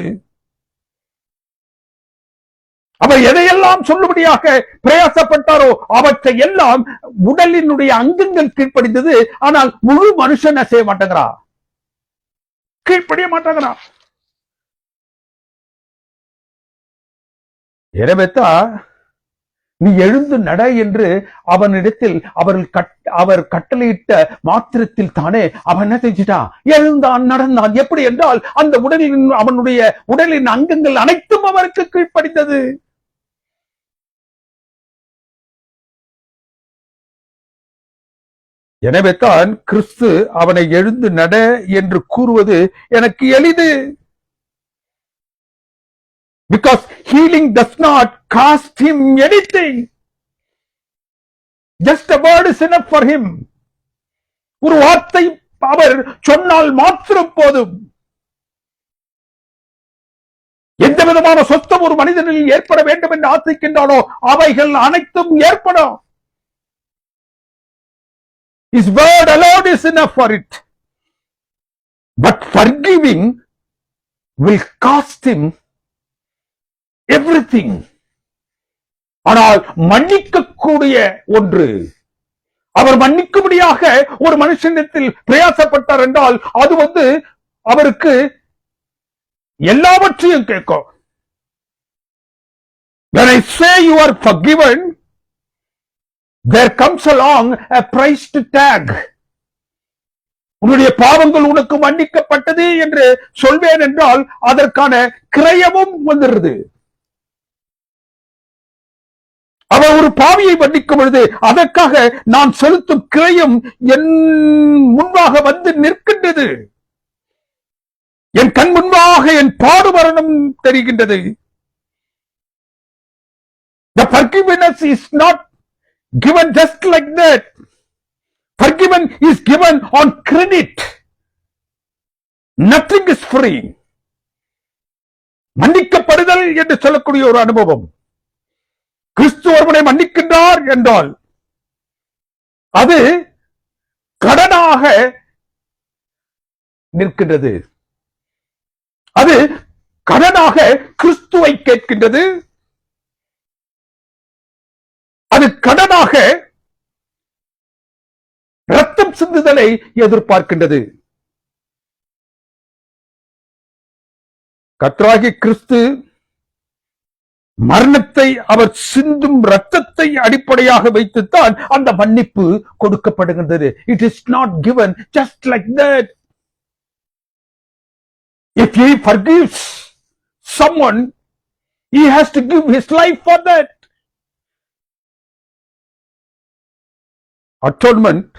அவர் எதையெல்லாம் சொல்லும்படியாக பிரயாசப்பட்டாரோ அவற்றை எல்லாம் உடலினுடைய அங்கங்கள் கீழ்ப்படிந்தது. ஆனால் முழு மனுஷன் செய்ய மாட்டேங்கிறா, கீழ்ப்படிய மாட்டேங்கிறா. எனவேத்தான் நீ எழுந்து நட என்று அவனிடத்தில் அவர் கட்டளையிட்ட மாத்திரத்தில் தானே அவன் என்ன செஞ்சிட்டான்? எழுந்தான், நடந்தான். எப்படி என்றால் அந்த அவனுடைய உடலின் அங்கங்கள் அனைத்தும் அவருக்கு கீழ்ப்படிந்தது. எனவே தான் கிறிஸ்து அவனை எழுந்து நட என்று கூறுவது எனக்கு எளிது. Because healing does not cost him anything. Just a word is enough for him. ஒரு வார்த்தை அவர் சொன்னால் மாத்திரம் போதும். எந்த விதமான சொத்தம் ஒரு மனிதனில் ஏற்பட வேண்டும் என்று ஆசைக்கின்றானோ அவைகள் அனைத்தும் ஏற்படும். His word alone is enough for it. But forgiving will cost him everything. ஆனால் மன்னிக்கக்கூடிய ஒன்று, அவர் மன்னிக்கும்படியாக ஒரு மனுஷனிடத்தில் பிரயாசப்பட்டார் என்றால் அது அவருக்கு எல்லாவற்றையும் கேட்கும். When I say you are forgiven, there comes along a price to tag. உன்னுடைய பாவங்கள் உனக்கு மன்னிக்கப்பட்டது என்று சொல்வேன் என்றால் அதற்கான கிரயமும் வந்துடுது. அவர் ஒரு பாவியை மன்னிக்கும் பொழுது அதற்காக நான் செலுத்தும் கிரயம் என் முன்பாக வந்து நிற்கின்றது. என் கண் முன்பாக என் பாடுமரணம் தெரிகின்றது. The forgiveness is not given just like that. Forgiven is given on credit. Nothing is free. மன்னிக்கப்படுதல் என்று சொல்லக்கூடிய ஒரு அனுபவம். கிறிஸ்து ஒருவனை மன்னிக்கின்றார் என்றால் அது கடனாக நிற்கின்றது. அது கடனாக கிறிஸ்துவை கேட்கின்றது. அது கடனாக ரத்தம் சிந்துதலை எதிர்பார்க்கின்றது. கர்த்தராகிய கிறிஸ்து மரணத்தை அவர் சிந்தும் ரத்தத்தை அடிப்படையாக வைத்துத்தான் அந்த மன்னிப்பு கொடுக்கப்படுகின்றது. It is not given just like that. If he forgives someone, he has to give his life for that. Atonement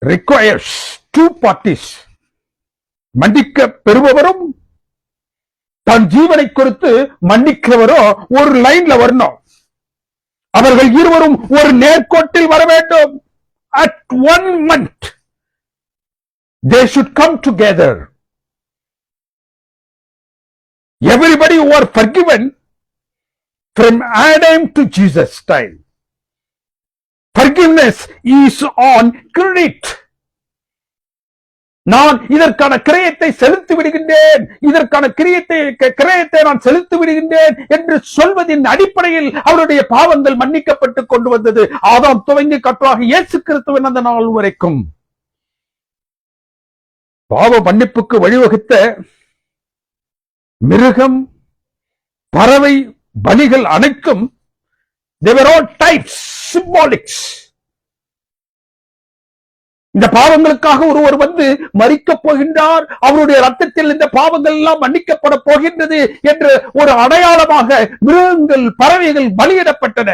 requires two parties. மன்னிக்க பெறுபவரும் தன் ஜீவனை கொடுத்து மன்னிக்கிறவரோ ஒரு லைன்ல வரணும். அவர்கள் இருவரும் ஒரு நேர்கோட்டில் வர வேண்டும். At 1 month they should come together. Everybody who are forgiven from Adam to Jesus time. Forgiveness is on credit. நான் இதற்கான கிரயத்தை செலுத்தி விடுகின்றேன், இதற்கான கிரயத்தை நான் செலுத்தி விடுகின்றேன் என்று சொல்வதின் அடிப்படையில் அவருடைய பாவங்கள் மன்னிக்கப்பட்டு கொண்டு வந்தது. ஆதாம் துவங்கி கர்த்தராகிய இயேசு கிறிஸ்துவின் அந்த நாள் வரைக்கும் பாவ மன்னிப்புக்கு வழிவகுத்த மிருகம், பறவை, பலிகள் அனைத்தும் they were all types, symbolics. இந்த பாவங்களுக்காக ஒருவர் வந்து மரிக்கப் போகின்றார், அவருடைய ரத்தத்தில் இந்த பாவங்கள் எல்லாம் மன்னிக்கப்பட போகின்றது என்ற ஒரு அடையாளமாக மிருகங்கள், பறவைகள் பலியிடப்பட்டன.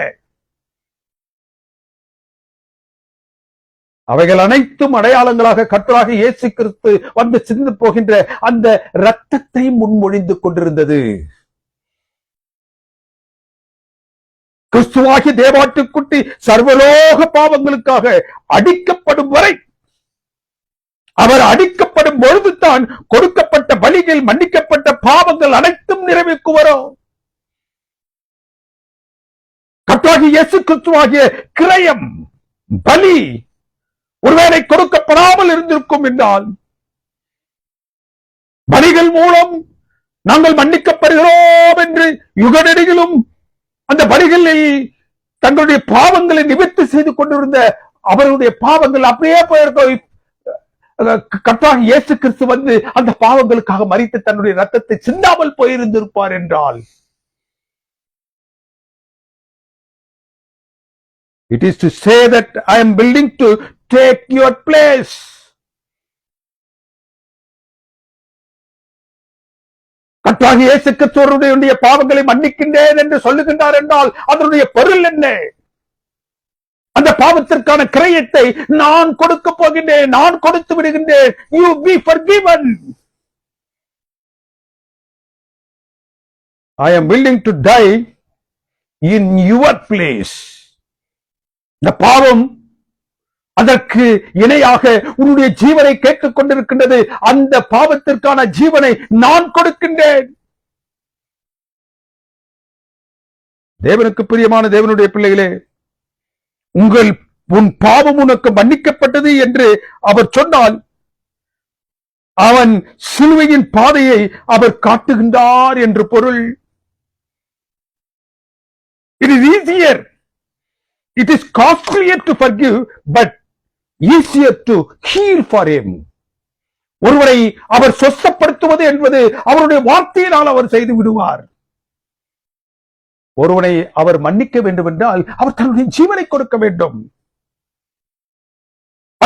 அவைகள் அனைத்தும் அடையாளங்களாக கர்த்தராகிய இயேசு கிறிஸ்து வந்து சிந்து போகின்ற அந்த இரத்தத்தை முன்மொழிந்து கொண்டிருந்தது. கிறிஸ்துவாகிய தேவாட்டுக்குட்டி சர்வலோக பாவங்களுக்காக அடிக்கப்படும் வரை, அவர் அடிக்கப்படும் பொழுதுதான் கொடுக்கப்பட்ட பலிகள், மன்னிக்கப்பட்ட பாவங்கள் அனைத்தும் நிறைவுக்கு வரும். கர்த்தராகிய இயேசு கிறிஸ்துவாகிய கிரயம், பலி ஒருவேளை கொடுக்கப்படாமல் இருந்திருக்கும் என்றால், பலிகள் மூலம் நாங்கள் மன்னிக்கப்படுகிறோம் என்று யுகநெடுகிலும் அந்த பலிகளை தங்களுடைய பாவங்களை நிவர்த்தி செய்து கொண்டிருந்த அவருடைய பாவங்கள் அப்படியே போயிருக்க. கர்த்தராகிய இயேசு கிறிஸ்து வந்து அந்த பாவங்களுக்காக மரித்து தன்னுடைய ரத்தத்தை சிந்தாமல் போயிருந்திருப்பார் என்றால், it is to say that I am willing to take your place. கர்த்தராகிய இயேசு கிறிஸ்துவுடைய பாவங்களை மன்னிக்கின்றேன் என்று சொல்லுகின்றார் என்றால் அதனுடைய பொருள் என்ன? அந்த பாவத்திற்கான கிரயத்தை நான் கொடுக்க போகின்றேன், நான் கொடுத்து விடுகின்றேன். You be forgiven. I am willing to die in your place. இந்த பாவம் அதற்கு இணையாக உன்னுடைய ஜீவனை கேட்டுக் கொண்டிருக்கின்றது. அந்த பாவத்திற்கான ஜீவனை நான் கொடுக்கின்றேன். தேவனுக்கு பிரியமான தேவனுடைய பிள்ளைகளே, உன் பாவம் உனக்கு மன்னிக்கப்பட்டது என்று அவர் சொன்னால், அவன் சிலுவையின் பாதையை அவர் காட்டுகின்றார் என்று பொருள். It is easier, it is costlier to forgive, but easier to heal for him. ஒருவரை அவர் சொஸ்தப்படுத்துவது என்பது அவருடைய வார்த்தையினால் அவர் செய்து விடுவார். ஒருவனை அவர் மன்னிக்க வேண்டும் என்றால் அவர் தன்னுடைய ஜீவனை கொடுக்க வேண்டும்.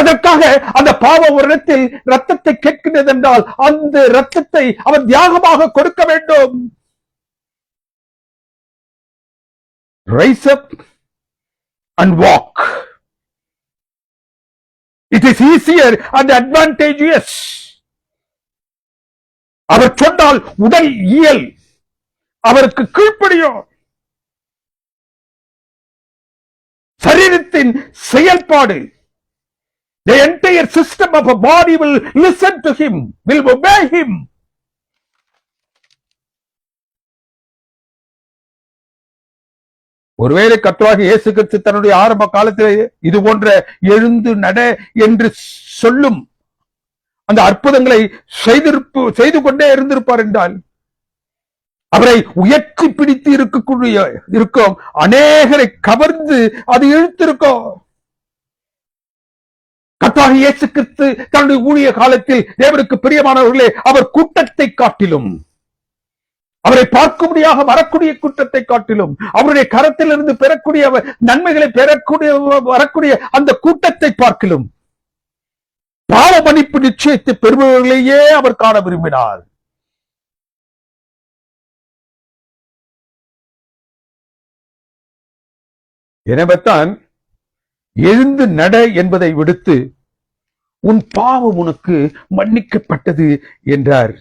அதற்காக அந்த பாவ ஒரு இடத்தில் ரத்தத்தை கேட்கின்றது என்றால் அந்த ரத்தத்தை அவர் தியாகமாக கொடுக்க வேண்டும். Rise up and walk. It is easier and advantageous. அவர் சொன்னால் உடல் இயல் அவருக்கு கீழ்ப்படியும். சரீரத்தின் செயல்பாடு, the entire system of a body will listen to him, will obey him. ஒருவேளை கர்த்தராகிய இயேசு கிறிஸ்து தன்னுடைய ஆரம்ப காலத்தில் இது போன்ற எழுந்து நட என்று சொல்லும் அந்த அற்புதங்களை செய்து கொண்டே இருந்திருப்பார் என்றால், அவரை உயர்த்தி பிடித்து இருக்கும் அநேகரை கவர்ந்து அது இழுத்திருக்கும். கர்த்தராகிய இயேசு கிறிஸ்து தன்னுடைய ஊழிய காலத்தில் தேவனுக்கு பிரியமானவர்களே, அவர் கூட்டத்தை காட்டிலும், அவரை பார்க்கும்படியாக வரக்கூடிய கூட்டத்தை காட்டிலும், அவருடைய கரத்திலிருந்து பெறக்கூடிய நன்மைகளை வரக்கூடிய அந்த கூட்டத்தை பார்க்கிலும் பாவ மன்னிப்பு நிச்சயத்தை பெறுபவர்களையே அவர் காண விரும்பினார். எனவேத்தான் எழுந்து நட என்பதை விடுத்து உன் பாவம் உனக்கு மன்னிக்கப்பட்டது என்றார்.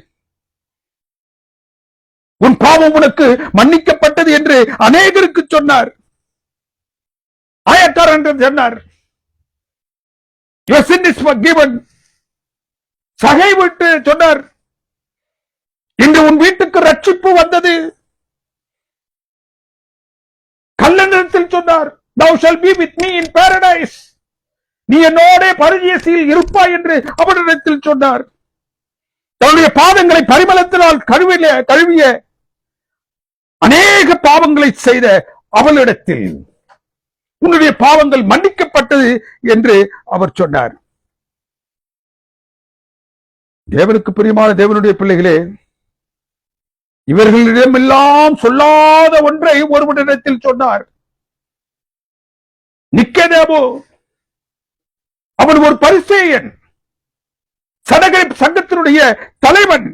உன் பாவம் உனக்கு மன்னிக்கப்பட்டது என்று அநேகருக்கு சொன்னார். ஆயக்காரன் சொன்னார், your sin is forgiven. சகை விட்டு சொன்னார், இன்று உன் வீட்டுக்கு ரட்சிப்பு வந்தது. கல்லண்டத்தில் சொன்னார், thou shall be with me in paradise. நீ என்னோட பரதீசில் இருப்பாய் என்று அவரிடத்தில் சொன்னார். தன்னுடைய பாதங்களை பரிமளத்தினால் கழுவிய அநேக பாவங்களை செய்த அவளிடத்தில் உன்னுடைய பாவங்கள் மன்னிக்கப்பட்டது என்று அவர் சொன்னார். தேவனுக்கு பிரியமான தேவனுடைய பிள்ளைகளே, இவர்களிடமெல்லாம் சொல்லாத ஒன்றை ஒருவரிடத்தில் சொன்னார். நிக்கதேமு, அவன் ஒரு பரிசேயன், சங்கத்தினுடைய தலைவன்.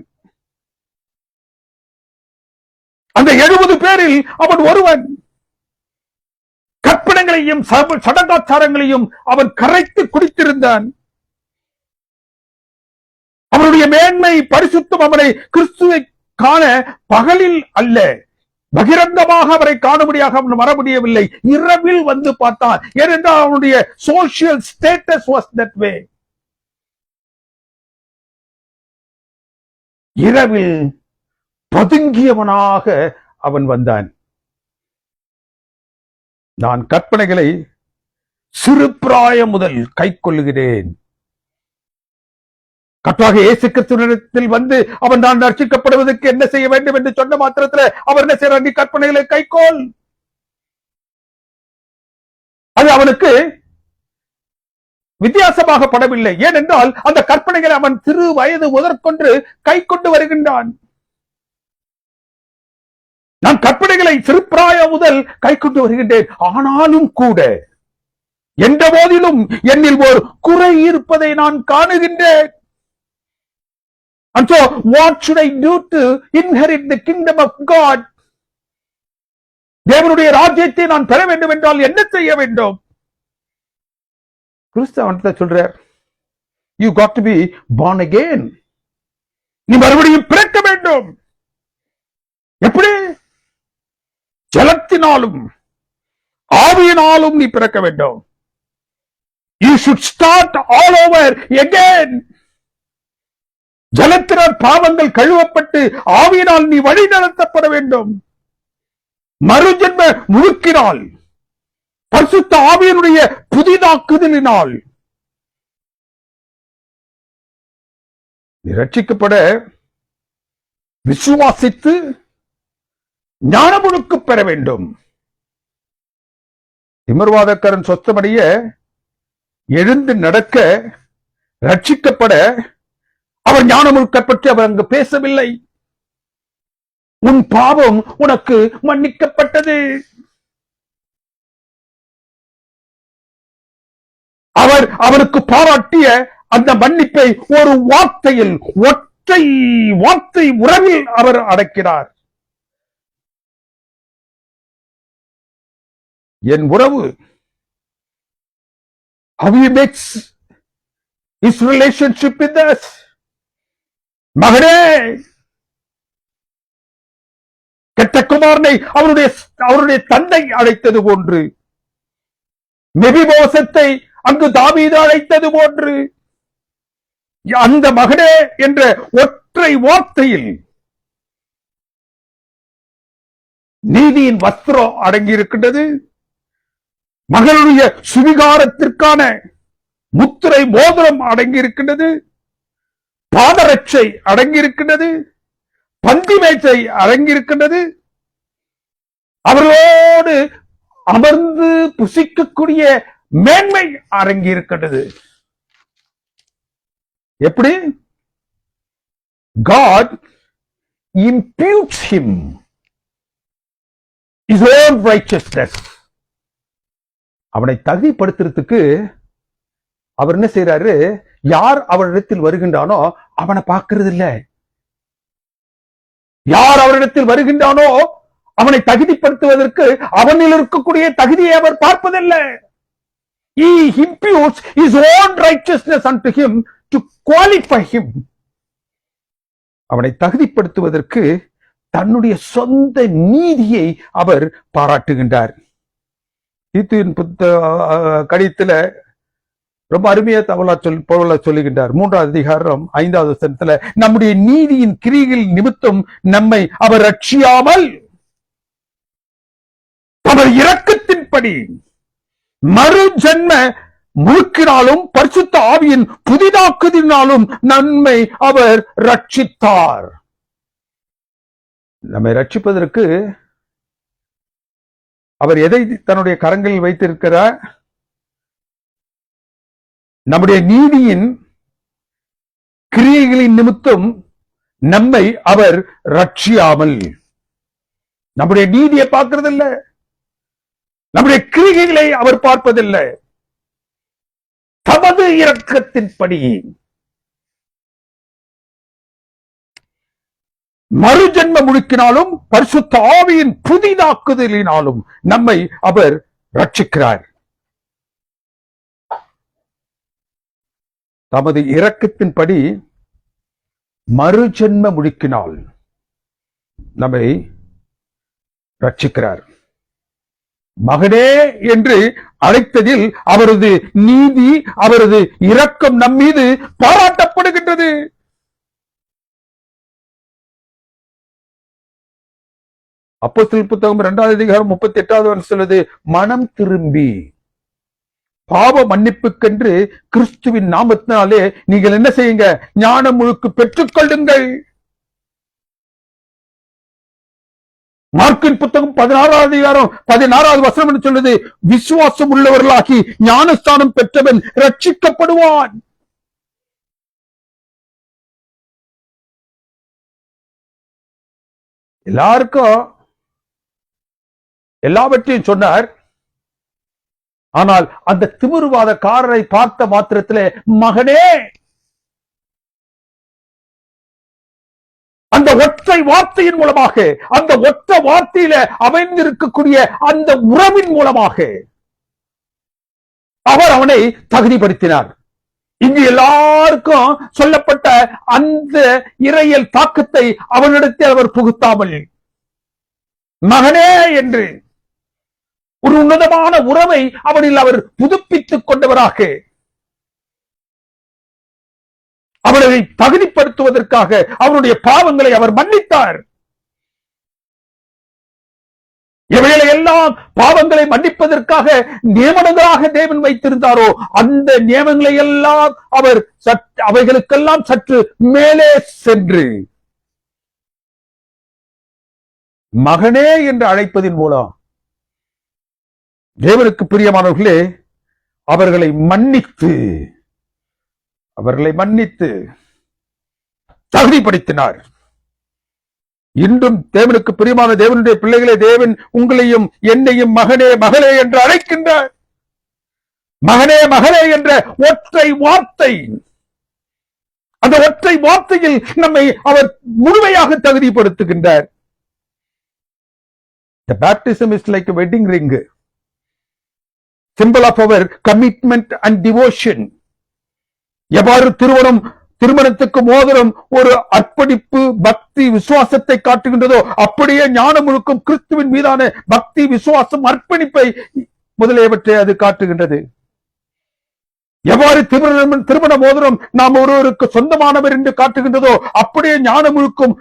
அந்த 70 பேரில் அவன் ஒருவன். கற்பனைகளையும் சடங்காச்சாரங்களையும் அவன் கரைத்து குடித்திருந்தான். அவனுடைய மேன்மை பரிசுத்தம் அவனை கிறிஸ்துவை காண பகலில் அல்ல, பகிரங்கமாக அவரை காணும்படியாக அவன் வர முடியவில்லை. இரவில் வந்து பார்த்தான். ஏனென்றால் அவனுடைய social status was that way. இரவில் பதுங்கியவனாக அவன் வந்தான். நான் கற்பனைகளை சிறு பிராயம் முதல் கை கொள்ளுகிறேன். கர்த்தராகிய இயேசு கிறிஸ்துவினிடத்தில் வந்து அவன் நான் ரட்சிக்கப்படுவதற்கு என்ன செய்ய வேண்டும் என்று சொன்ன மாத்திரத்தில் அவர் என்ன செய்யறார்? நீ கற்பனைகளை கைக்கோள். அது அவனுக்கு வித்தியாசமாக படவில்லை. ஏனென்றால் அந்த கற்பனைகளை அவன் சிறு வயது முதற்கொண்டு கை கொண்டு வருகின்றான். நான் கற்பனைகளை சிறுபிராயம் முதல் கை கொண்டு வருகின்றேன். ஆனாலும் கூட எந்த போதிலும் என்னில் ஒரு குறை இருப்பதை நான் காணுகின்றேன். And so what should I do to inherit the kingdom of God? தேவனுடைய ராஜ்யத்தை நான் பெற வேண்டும் என்றால் என்ன செய்ய வேண்டும்? கிறிஸ்து அவன்கிட்ட சொல்றார், you got to be born again. நீ மறுபடியும் பிறக்க வேண்டும். எப்படி? ஜலத்தினாலும் ஆவியினாலும் நீ பிறக்க வேண்டும். You should start all over again. ஜலத்தினால் பாவங்கள் கழுவப்பட்டு ஆவியினால் நீ வழி நடத்தப்பட வேண்டும். மறுஜென்ம முழுக்கினால், பரிசுத்த ஆவியினுடைய புதிதாக்குதலினால் ரட்சிக்கப்பட விசுவாசித்து ஞானமுழுக்கு பெற வேண்டும். திமிர்வாதக்காரன் சொத்தமடைய எழுந்து நடக்க ரட்சிக்கப்பட அவர் ஞானமுழுக்க பற்றி அவர் அங்கு பேசவில்லை. உன் பாவம் உனக்கு மன்னிக்கப்பட்டது. அவனுக்கு பாராட்டிய அந்த மன்னிப்பை ஒரு வார்த்தையில், ஒற்றை வார்த்தை உறவில் அவர் அடக்கிறார். என் உறவு, how he makes his relationship with us. மகனே, கெட்ட குமாரனை அவருடைய தந்தை அழைத்தது போன்று மெபிபோசத்தை அங்கு தாவீது அழைத்தது போன்று அந்த மகனே என்ற ஒற்றை வார்த்தையில் நீதியின் வஸ்திரம் அடங்கியிருக்கின்றது. மகளுடைய சுவிகாரத்திற்கான முத்திரை மோதிரம் அடங்கியிருக்கின்றது. பாதரட்சை அடங்கியிருக்கின்றது. பந்திமேச்சை அடங்கியிருக்கின்றது. அவர்களோடு அமர்ந்து புசிக்கக்கூடிய மேன்மை அடங்கியிருக்கின்றது. எப்படி? God imputes him his own righteousness. அவனை தகுதிப்படுத்துறதுக்கு அவர் என்ன செய்யறாரு? யார் அவரிடத்தில் வருகின்றானோ அவனை பார்க்கிறது இல்லை. யார் அவரிடத்தில் வருகின்றானோ அவனை தகுதிப்படுத்துவதற்கு அவனில் இருக்கக்கூடிய தகுதியை அவர் பார்ப்பதில்லை. He imputes his own righteousness unto him to qualify him. அவனை தகுதிப்படுத்துவதற்கு தன்னுடைய சொந்த நீதியை அவர் பாராட்டுகின்றார். தீத்துவின் கடிதத்துல ரொம்ப அருமையா பவுல் சொல்லுகின்றார். 3வது அதிகாரம் 5வது வசனத்துல, நம்முடைய நீதியின் கிரிகள் நிமித்தம் நம்மை அவர் ரட்சியாமல் தமது இரக்கத்தின்படி மறு ஜென்ம முழுக்கினாலும் பரிசுத்த ஆவியின் புதிதாக்குதினாலும் நம்மை அவர் ரட்சித்தார். நம்மை ரட்சிப்பதற்கு அவர் எதை தன்னுடைய கரங்களில் வைத்திருக்கிறார்? நம்முடைய நீதியின் கிரியைகளின் நிமித்தம் நம்மை அவர் ரட்சியாமல். நம்முடைய நீதியை பார்க்கறதில்லை, நம்முடைய கிரியைகளை அவர் பார்ப்பதில்லை. தமது இரக்கத்தின்படி மறுஜென்ம முழுக்கினாலும் பரிசுத்த ஆவியின் புதிதாக்குதலினாலும் நம்மை அவர் ரட்சிக்கிறார். தமது இரக்கத்தின்படி மறுஜென்ம முழுக்கினால் நம்மை ரட்சிக்கிறார். மகனே என்று அழைத்ததில் அவரது நீதி, அவரது இரக்கம் நம் மீது பாராட்டப்படுகின்றது. அப்போஸ்தலர் புத்தகம் 2வது அதிகாரம் 38வது வசனம், மனம் திரும்பி பாவ மன்னிப்புக்கென்று கிறிஸ்துவின் நாமத்தினாலே நீங்கள் என்ன செய்யுங்க? ஞானம் முழுக்கு பெற்றுக்கொள்ளுங்கள். மார்க்கின் புத்தகம் 16வது அதிகாரம் 16வது வசனம் சொல்லுது, விசுவாசம் உள்ளவர்களாகி ஞானஸ்தானம் பெற்றவன் ரட்சிக்கப்படுவான். எல்லாருக்கும் எல்லாவற்றையும் சொன்னார். ஆனால் அந்த திமிருவாதக்காரரை பார்த்த மாத்திரத்திலே, மகனே, அந்த ஒற்றை வார்த்தையின் மூலமாக, அந்த ஒற்றை வார்த்தையில அமைந்திருக்கக்கூடிய அந்த உறவின் மூலமாக அவர் அவனை தகுதிப்படுத்தினார். இங்கு எல்லாருக்கும் சொல்லப்பட்ட அந்த இறையல் தாக்கத்தை அவனிடத்தில் அவர் புகுத்தாமல், மகனே என்று ஒரு உன்னதமான உறவை அவனில் அவர் புதுப்பித்துக் கொண்டவராக, அவனை தகுதிப்படுத்துவதற்காக அவருடைய பாவங்களை அவர் மன்னித்தார். இவைகளை எல்லாம் பாவங்களை மன்னிப்பதற்காக நியமனங்களாக தேவன் வைத்திருந்தாரோ, அந்த நியமங்களை எல்லாம் அவர் அவைகளுக்கெல்லாம் சற்று மேலே சென்று மகனே என்று அழைப்பதின் மூலம் தேவனுக்கு பிரியமானவர்களே அவர்களை மன்னித்து தகுதிப்படுத்தினார். இன்றும் தேவனுக்கு பிரியமான தேவனுடைய பிள்ளைகளே, தேவன் உங்களையும் என்னையும் மகனே மகளே என்று அழைக்கின்றார். மகனே மகளே என்ற ஒற்றை வார்த்தை, அந்த ஒற்றை வார்த்தையில் நம்மை அவர் முழுமையாக தகுதிப்படுத்துகின்றார். The baptism is like a wedding ring, symbol of our commitment and devotion. எவ்வாறு திருமணத்துக்கு மோதிரம் ஒரு அர்ப்பணிப்பு, பக்தி, விசுவாசத்தை காட்டுகின்றதோ, அப்படியே ஞானம் முழுக்கும் கிறிஸ்துவின் மீதான பக்தி, விசுவாசம், அர்ப்பணிப்பை முதலியவற்றை அது காட்டுகின்றது. எவ்வாறு திருமண மோதிரம் நாம் ஒருவருக்கு சொந்தமானவர் என்று காட்டுகின்றதோ அப்படியே ஞானமுழுக்கும்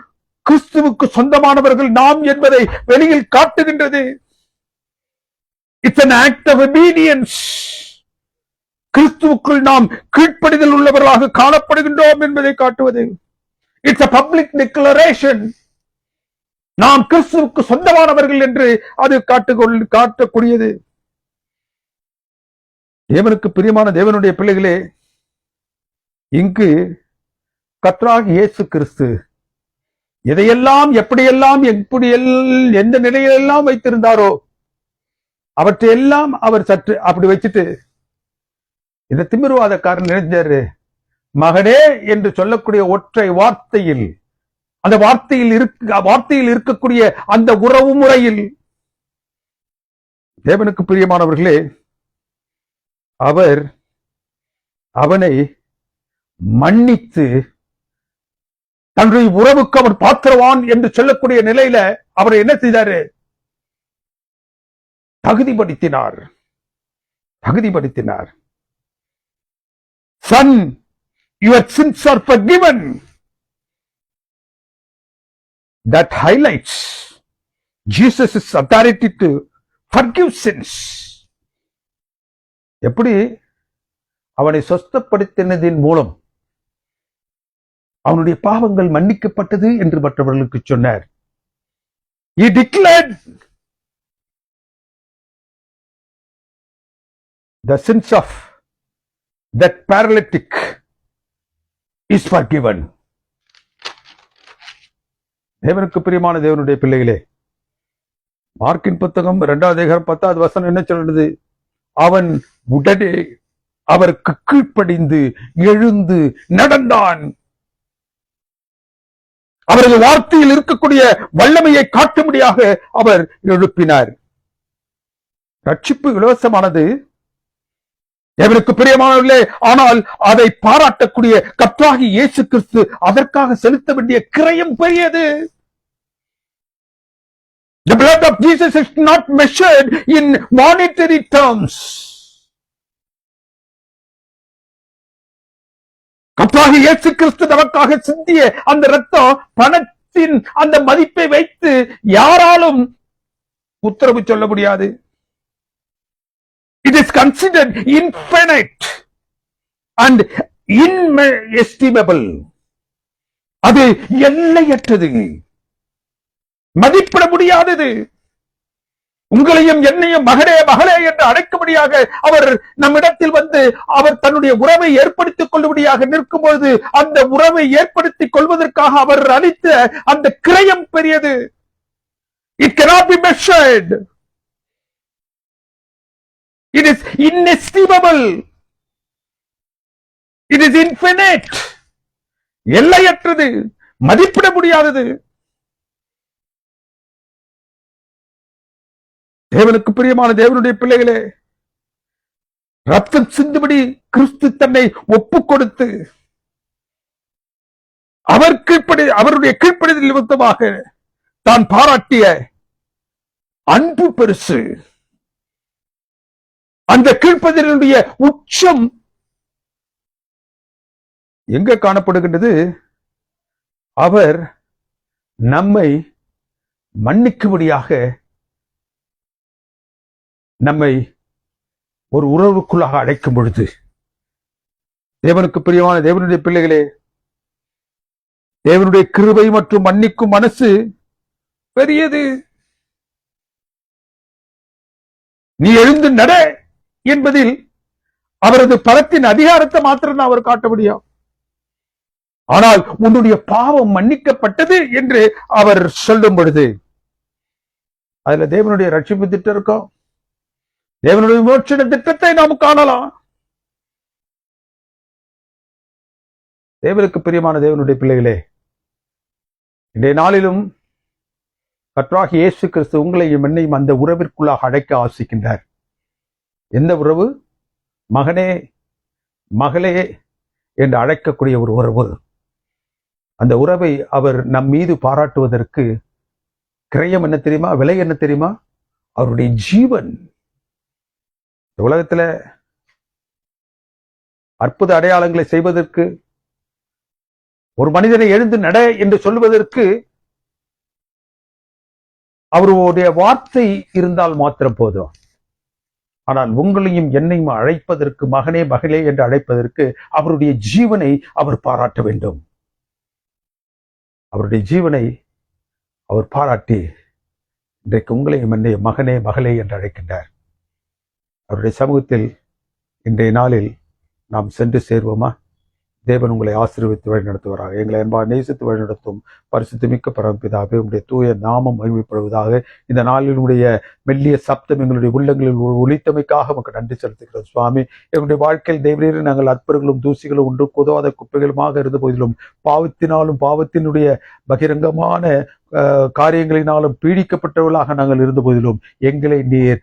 கிறிஸ்துவுக்கு சொந்தமானவர்கள் நாம் என்பதை வெளியில் காட்டுகின்றது. It's an act of obedience. கிறிஸ்துவுக்குள் நாம் கீழ்ப்படிதல் உள்ளவர்களாக காணப்படுகின்றோம் என்பதை காட்டுவது. It's a public declaration. நாம் கிறிஸ்துவுக்கு சொந்தமானவர்கள் என்று அது காட்டக்கூடியது. தேவனுக்கு பிரியமான தேவனுடைய பிள்ளைகளே, இங்கு கர்த்தராகிய இயேசு கிறிஸ்து எதையெல்லாம் எப்படியெல்லாம் எந்த நிலையிலெல்லாம் வைத்திருந்தாரோ அவற்றையெல்லாம் அவர் சற்று அப்படி வச்சுட்டு இந்த திமிர்வாதக்காரன் நினைச்சாரு, மகனே என்று சொல்லக்கூடிய ஒற்றை வார்த்தையில், அந்த வார்த்தையில் இருக்கக்கூடிய அந்த உறவு முறையில், தேவனுக்கு பிரியமானவர்களே, அவர் அவனை மன்னித்து தன்னுடைய உறவுக்கு அவர் பாத்திரவான் என்று சொல்லக்கூடிய நிலையில அவரை என்ன செய்தாரு? தகுதிப்படுத்தினார். Son, your sins are forgiven. That highlights Jesus' authority to forgive sins. எப்படி அவனை சொஸ்தப்படுத்தினதின் மூலம் அவனுடைய பாவங்கள் மன்னிக்கப்பட்டது என்று மற்றவர்களுக்கு சொன்னார். He declared the sins of that paralytic is forgiven. தேவனுக்கு பிரியமான தேவனுடைய பிள்ளைகளே, மார்க்கின் புத்தகம் 2வது அதிகாரம் 10வது வசனம் என்ன சொல்றது? அவன் உடனே அவருக்கு கீழ்ப்படிந்து எழுந்து நடந்தான். அவரது வார்த்தையில் இருக்கக்கூடிய வல்லமையை காட்டும்படியாக அவர் எழுப்பினார். ரட்சிப்பு இலவசமானது, தேவனுக்கு பிரியமானவர்களே. ஆனால் அதை பாராட்டக்கூடிய கர்த்தராகிய இயேசு கிறிஸ்து அதற்காக செலுத்த வேண்டிய கிரயம் பெரியது. The blood of Jesus is not measured in monetary terms. கர்த்தராகிய இயேசு கிறிஸ்து நமக்காக சிந்திய அந்த இரத்தம் பணத்தின் அந்த மதிப்பை வைத்து யாராலும் உத்தரவு சொல்ல முடியாது. It is considered infinite and inestimable. அது எல்லையற்றது, மதிப்பிட முடியாதது. உங்களையும் என்னையும் மகனே மகளே என்று அழைக்கும்படியாக அவர் நம்மிடத்தில் வந்து அவர் தன்னுடைய உறவை ஏற்படுத்திக் கொள்ளும்படியாக நிற்கும் பொழுது அந்த உறவை ஏற்படுத்திக் கொள்வதற்காக அவர் அளித்த அந்த கிரயம் பெரியது. It cannot be measured. It is inestimable. It is infinite. எல்லையற்றது, மதிப்பிட முடியாதது. தேவனுக்கு பிரியமான தேவனுடைய பிள்ளைகளே, ரத்தம் சிந்துபடி கிறிஸ்து தன்னை ஒப்புக் கொடுத்து அவருடைய கீழ்ப்படிதல் நிமித்தமாக தான் பாராட்டிய அன்பு பெருசு. அந்த கீழ்ப்படிதலுடைய உச்சம் எங்க காணப்படுகின்றது? அவர் நம்மை மன்னிக்கும்படியாக நம்மை ஒரு உறவுக்குள்ளாக அழைக்கும் பொழுது, தேவனுக்கு பிரியமான தேவனுடைய பிள்ளைகளே, தேவனுடைய கிருபை மற்றும் மன்னிக்கும் மனசு பெரியது. நீ எழுந்து நட என்பதில் அவரது பலத்தின் அதிகாரத்தை மாத்திரம் அவர் காட்ட முடியும். ஆனால் உன்னுடைய பாவம் மன்னிக்கப்பட்டது என்று அவர் சொல்லும் பொழுது அதுல தேவனுடைய ரட்சிப்பு திட்டம் இருக்கும், தேவனுடைய விமோசன திட்டத்தை நாம் காணலாம். தேவனுக்கு பிரியமான தேவனுடைய பிள்ளைகளே, இன்றைய நாளிலும் கர்த்தராகிய இயேசு கிறிஸ்து உங்களையும் என்னையும் அந்த உறவிற்குள்ளாக அழைக்க ஆசிக்கின்றார். எந்த உறவு? மகனே மகளே என்று அழைக்கக்கூடிய ஒரு உறவு. அந்த உறவை அவர் நம் மீது பாராட்டுவதற்கு கிரயம் என்ன தெரியுமா? விலை என்ன தெரியுமா? அவருடைய ஜீவன். இந்த உலகத்துல அற்புத அடையாளங்களை செய்வதற்கு, ஒரு மனிதனை எழுந்து நட என்று சொல்வதற்கு அவருடைய வார்த்தை இருந்தால் மாத்திரம் போதும். ஆனால் உங்களையும் என்னையும் அழைப்பதற்கு, மகனே மகளே என்று அழைப்பதற்கு அவருடைய ஜீவனை அவர் பாராட்ட வேண்டும். அவருடைய ஜீவனை அவர் பாராட்டி இன்றைக்கு உங்களையும் என்னையும் மகனே மகளே என்று அழைக்கின்றார். அவருடைய சமூகத்தில் இன்றைய நாளில் நாம் சென்று சேர்வோமா? தேவன் உங்களை ஆசீர்வதித்து வழிநடத்துவாராக. எங்களை அன்பாக நேசித்து வழிநடத்தும் பரிசுத்த மிக்க பரமபிதாவே, உங்களுடைய தூய நாமம் மகிமைப்படுவதாக. இந்த நாளில் உடைய மெல்லிய சப்தம் எங்களுடைய உள்ளங்களில் ஒலித்தமைக்காக நமக்கு நன்றி செலுத்துகிறோம் சுவாமி. எங்களுடைய வாழ்க்கையில் தேவரீரை நாங்கள் அற்பர்களும் தூசிகளும் ஒன்று பொதுவாத குப்பைகளுமாக இருந்த போதிலும், பாவத்தினாலும் பாவத்தினுடைய பகிரங்கமான காரியங்களினாலும் பீடிக்கப்பட்டவர்களாக நாங்கள் இருந்த போதிலும், எங்களை நீர்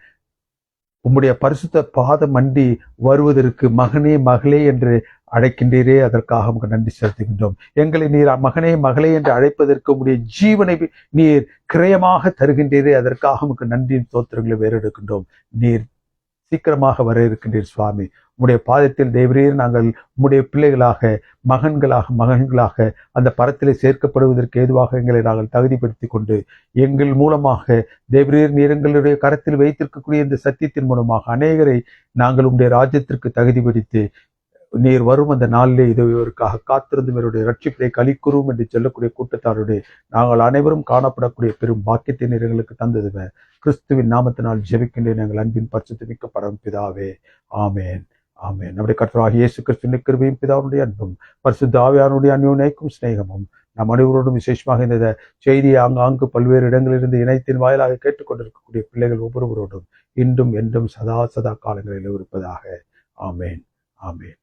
உம்முடைய பரிசுத்த பாதம் அண்டி வருவதற்கு மகனே மகளே என்று அழைக்கின்றீரே, அதற்காக உமக்கு நன்றி செலுத்துகின்றோம். எங்களை நீர் மகனே மகளே என்று அழைப்பதற்கு உம்முடைய ஜீவனை நீர் கிரயமாக தருகின்றீரே, அதற்காக உமக்கு நன்றியின் ஸ்தோத்திரங்களை வேறெடுக்கின்றோம். நீர் சீக்கிரமாக வர இருக்கின்றீர் சுவாமி. உம்முடைய பாதத்தில் தேவரீர் நாங்கள் உம்முடைய பிள்ளைகளாக, மகன்களாக அந்த பரத்திலே சேர்க்கப்படுவதற்கு ஏதுவாக எங்களை நாங்கள் தகுதிப்படுத்தி கொண்டு, எங்கள் மூலமாக தேவரீர் நீர் எங்களுடைய கரத்தில் வைத்திருக்கக்கூடிய இந்த சத்தியத்தின் மூலமாக அநேகரை நாங்கள் உம்முடைய ராஜ்யத்திற்கு தகுதிப்படுத்தி, நீர் வரும் அந்த நாளிலே இவருக்காக காத்திருந்து இவருடைய ரட்சிப்பை களிக்குறும் என்று சொல்லக்கூடிய கூட்டத்தாருடைய நாங்கள் அனைவரும் காணப்படக்கூடிய பெரும் பாக்கியத்தை நீர் எங்களுக்கு தந்ததுவே. கிறிஸ்துவின் நாமத்தினால் ஜெபிக்கின்றேன் எங்கள் அன்பின் பரிசுத்தமிக்க பரமபிதாவே. ஆமேன், ஆமேன். நம்முடைய கர்த்தராகிய இயேசு கிறிஸ்துவின் கிருபையும் பிதாவுடைய அன்பும் பரிசுத்த ஆவியானுடைய அந்யோன்யைக்கும் சிநேகமும் நம் அனைவரோடும் விசேஷமாக இந்த செய்தியை ஆங்காங்கு பல்வேறு இடங்களிலிருந்து இணையத்தின் வாயிலாக கேட்டுக்கொண்டிருக்கக்கூடிய பிள்ளைகள் ஒவ்வொருவரோடும் இன்றும் என்றும் சதா காலங்களில் இருப்பதாக. ஆமேன், ஆமேன்.